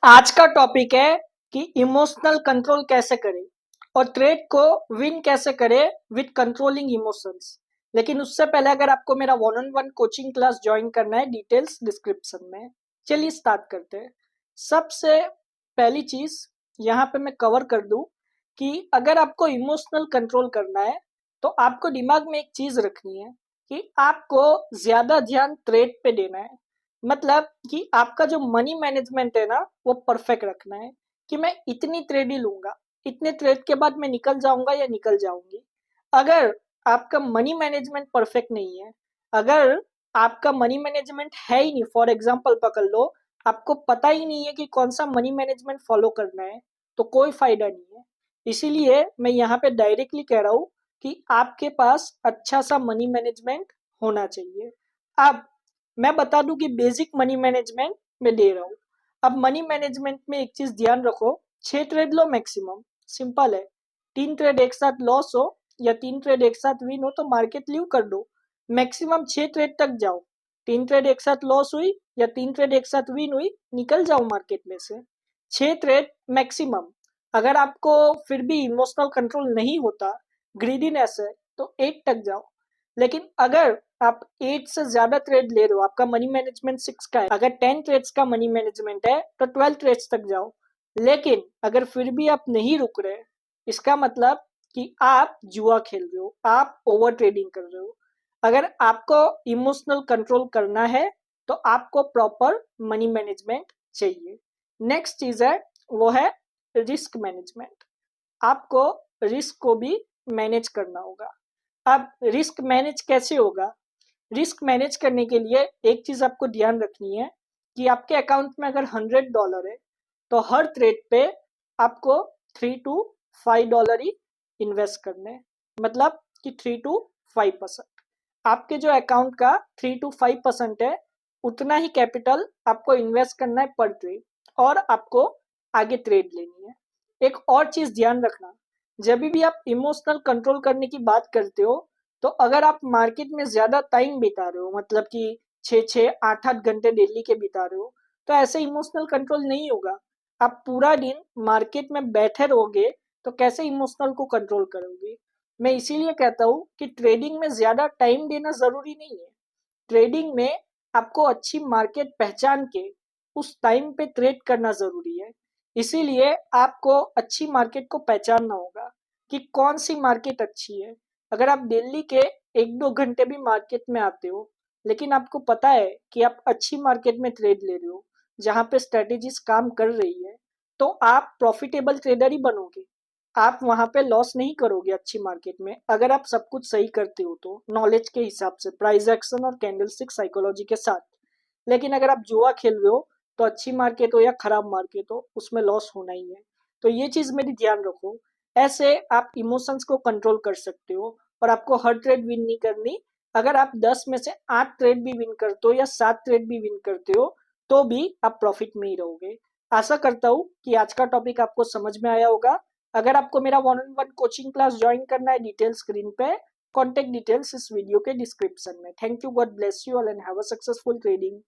आज का टॉपिक है कि इमोशनल कंट्रोल कैसे करें और ट्रेड को विन कैसे करें विद कंट्रोलिंग इमोशंस। लेकिन उससे पहले अगर आपको मेरा one on one coaching class join करना है, डिटेल्स डिस्क्रिप्शन में। चलिए स्टार्ट करते हैं। सबसे पहली चीज यहाँ पे मैं कवर कर दूं कि अगर आपको इमोशनल कंट्रोल करना है तो आपको दिमाग में एक चीज रखनी है कि आपको ज्यादा ध्यान ट्रेड पे देना है। मतलब कि आपका जो मनी मैनेजमेंट है ना, वो परफेक्ट रखना है कि मैं इतनी ट्रेड ही लूंगा, इतने ट्रेड के बाद मैं निकल जाऊंगा या निकल जाऊंगी। अगर आपका मनी मैनेजमेंट परफेक्ट नहीं है, अगर आपका मनी मैनेजमेंट है ही नहीं, फॉर एग्जांपल पकड़ लो, आपको पता ही नहीं है कि कौन सा मनी मैनेजमेंट फॉलो करना है, तो कोई फायदा नहीं है। इसीलिए मैं यहाँ पे डायरेक्टली कह रहा हूँ कि आपके पास अच्छा सा मनी मैनेजमेंट होना चाहिए। अब मैं बता दूं कि बेसिक मनी मैनेजमेंट मैं दे रहा हूँ। अब मनी मैनेजमेंट में एक चीज ध्यान रखो, 6 ट्रेड लो मैक्सिमम। सिंपल है। 3 ट्रेड एक साथ लॉस हो या 3 ट्रेड एक साथ विन हो तो मार्केट लीव कर दो। मैक्सिमम 6 ट्रेड तक जाओ। 3 ट्रेड एक साथ लॉस हुई या 3 ट्रेड एक साथ विन हुई, निकल जाओ मार्केट में से। 6 ट्रेड मैक्सिमम। अगर आपको फिर भी इमोशनल कंट्रोल नहीं होता, ग्रीडीनेस है, तो 8 तक जाओ। लेकिन अगर आप 8 से ज्यादा ट्रेड ले रहे हो, आपका मनी मैनेजमेंट 6 का है, अगर 10 ट्रेड्स का मनी मैनेजमेंट है तो 12 ट्रेड्स तक जाओ। लेकिन अगर फिर भी आप नहीं रुक रहे, इसका मतलब कि आप जुआ खेल रहे हो, आप ओवर ट्रेडिंग कर रहे हो। अगर आपको इमोशनल कंट्रोल करना है तो आपको प्रॉपर मनी मैनेजमेंट चाहिए। नेक्स्ट चीज है, वो है रिस्क मैनेजमेंट। आपको रिस्क को भी मैनेज करना होगा। अब रिस्क मैनेज कैसे होगा? रिस्क मैनेज करने के लिए एक चीज आपको ध्यान रखनी है कि आपके अकाउंट में अगर $100 है तो हर ट्रेड पे आपको $3 to $5 ही इन्वेस्ट करने हैं। मतलब कि 3 to 5%। आपके जो अकाउंट का 3 to 5% है, उतना ही कैपिटल आपको इन्वेस्ट करना है पर ट्रेड, और आपको आगे ट्रेड लेनी है। एक और चीज ध्यान रखना, जब भी आप इमोशनल कंट्रोल करने की बात करते हो तो अगर आप मार्केट में ज्यादा टाइम बिता रहे हो, मतलब कि 6-6 8-8 घंटे डेली के बिता रहे हो, तो ऐसे इमोशनल कंट्रोल नहीं होगा। आप पूरा दिन मार्केट में बैठे रहोगे तो कैसे इमोशनल को कंट्रोल करोगे? मैं इसीलिए कहता हूँ कि ट्रेडिंग में ज्यादा टाइम देना जरूरी नहीं है। ट्रेडिंग में आपको अच्छी मार्केट पहचान के उस टाइम पे ट्रेड करना जरूरी है। इसीलिए आपको अच्छी मार्केट को पहचानना होगा कि कौन सी मार्केट अच्छी है। अगर आप दिल्ली के 1-2 घंटे भी मार्केट में आते हो, लेकिन आपको पता है कि आप अच्छी मार्केट में ट्रेड ले रहे हो, जहां पे स्ट्रेटेजीज काम कर रही है, तो आप प्रॉफिटेबल ट्रेडर ही बनोगे। आप वहां पे लॉस नहीं करोगे अच्छी मार्केट में, अगर आप सब कुछ सही करते हो तो नॉलेज के हिसाब से, प्राइस एक्शन और कैंडलस्टिक साइकोलॉजी के साथ। लेकिन अगर आप जुआ खेल रहे हो तो अच्छी मार्केट हो या खराब मार्केट हो, उसमें लॉस होना ही है। तो ये चीज मेरी ध्यान रखो। ऐसे आप इमोशंस को कंट्रोल कर सकते हो और आपको हर ट्रेड विन नहीं करनी। अगर आप 10 में से 8 ट्रेड भी विन करते हो या 7 ट्रेड भी विन करते हो, तो भी आप प्रॉफिट में ही रहोगे। आशा करता हूँ कि आज का टॉपिक आपको समझ में आया होगा। अगर आपको मेरा one on one coaching class join करना है, डिटेल स्क्रीन पे, कॉन्टेक्ट डिटेल्स इस वीडियो के डिस्क्रिप्शन में। Thank you, God bless you all and have a successful trading.